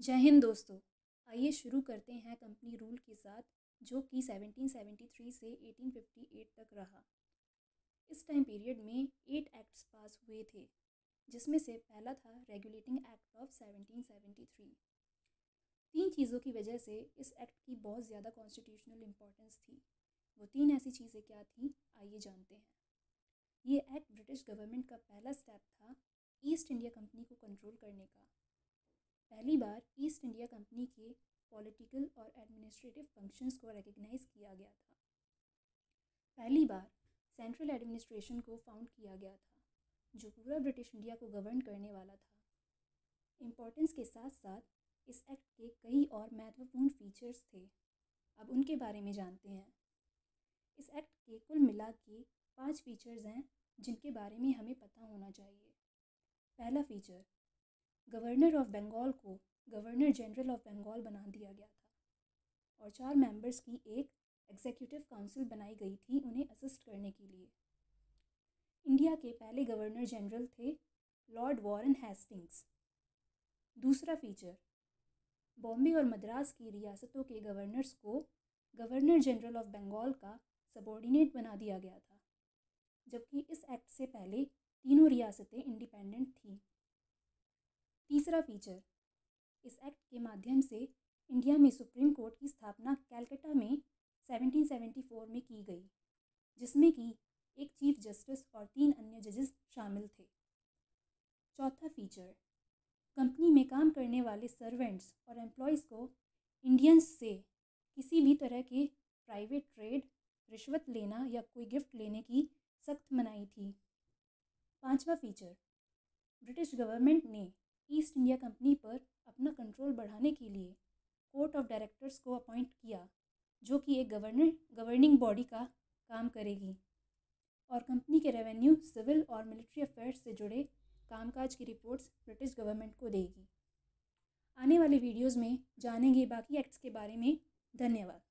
जय हिंद दोस्तों। आइए शुरू करते हैं कंपनी रूल के साथ, जो कि 1773 से 1858 तक रहा। इस टाइम पीरियड में 8 एक्ट्स पास हुए थे, जिसमें से पहला था रेगुलेटिंग एक्ट ऑफ 1773। 3 चीज़ों की वजह से इस एक्ट की बहुत ज़्यादा कॉन्स्टिट्यूशनल इम्पोर्टेंस थी। वो 3 ऐसी चीज़ें क्या थी, आइए जानते हैं। ये एक्ट ब्रिटिश गवर्नमेंट का पहला स्टेप था ईस्ट इंडिया कंपनी को कंट्रोल करने का। पहली बार ईस्ट इंडिया कंपनी के पॉलिटिकल और एडमिनिस्ट्रेटिव फंक्शंस को रिकग्नाइज़ किया गया था। पहली बार सेंट्रल एडमिनिस्ट्रेशन को फाउंड किया गया था, जो पूरा ब्रिटिश इंडिया को गवर्न करने वाला था। इम्पोर्टेंस के साथ साथ इस एक्ट के कई और महत्वपूर्ण फीचर्स थे। अब उनके बारे में जानते हैं। इस एक्ट के कुल मिला के 5 फीचर्स हैं, जिनके बारे में हमें पता होना चाहिए। पहला फीचर, गवर्नर ऑफ बंगाल को गवर्नर जनरल ऑफ बंगाल बना दिया गया था और 4 मेंबर्स की एक एग्जीक्यूटिव काउंसिल बनाई गई थी उन्हें असिस्ट करने के लिए। इंडिया के पहले गवर्नर जनरल थे लॉर्ड वॉरेन हेस्टिंग्स। दूसरा फीचर, बॉम्बे और मद्रास की रियासतों के गवर्नर्स को गवर्नर जनरल ऑफ बंगाल का सबॉर्डिनेट बना दिया गया था, जबकि इस एक्ट से पहले तीनों रियासतें इंडिपेंडेंट थीं। तीसरा फीचर, इस एक्ट के माध्यम से इंडिया में सुप्रीम कोर्ट की स्थापना कैलकाटा में 1774 में की गई, जिसमें कि एक चीफ जस्टिस और 3 अन्य जजेस शामिल थे। चौथा फीचर, कंपनी में काम करने वाले सर्वेंट्स और एम्प्लॉयज़ को इंडियंस से किसी भी तरह के प्राइवेट ट्रेड, रिश्वत लेना या कोई गिफ्ट लेने की सख्त मनाही थी। पांचवा फीचर, ब्रिटिश गवर्नमेंट ने ईस्ट इंडिया कंपनी पर अपना कंट्रोल बढ़ाने के लिए कोर्ट ऑफ डायरेक्टर्स को अपॉइंट किया, जो कि एक गवर्निंग बॉडी का काम करेगी और कंपनी के रेवेन्यू, सिविल और मिलिट्री अफेयर्स से जुड़े कामकाज की रिपोर्ट्स ब्रिटिश गवर्नमेंट को देगी। आने वाले वीडियोस में जानेंगे बाकी एक्ट्स के बारे में। धन्यवाद।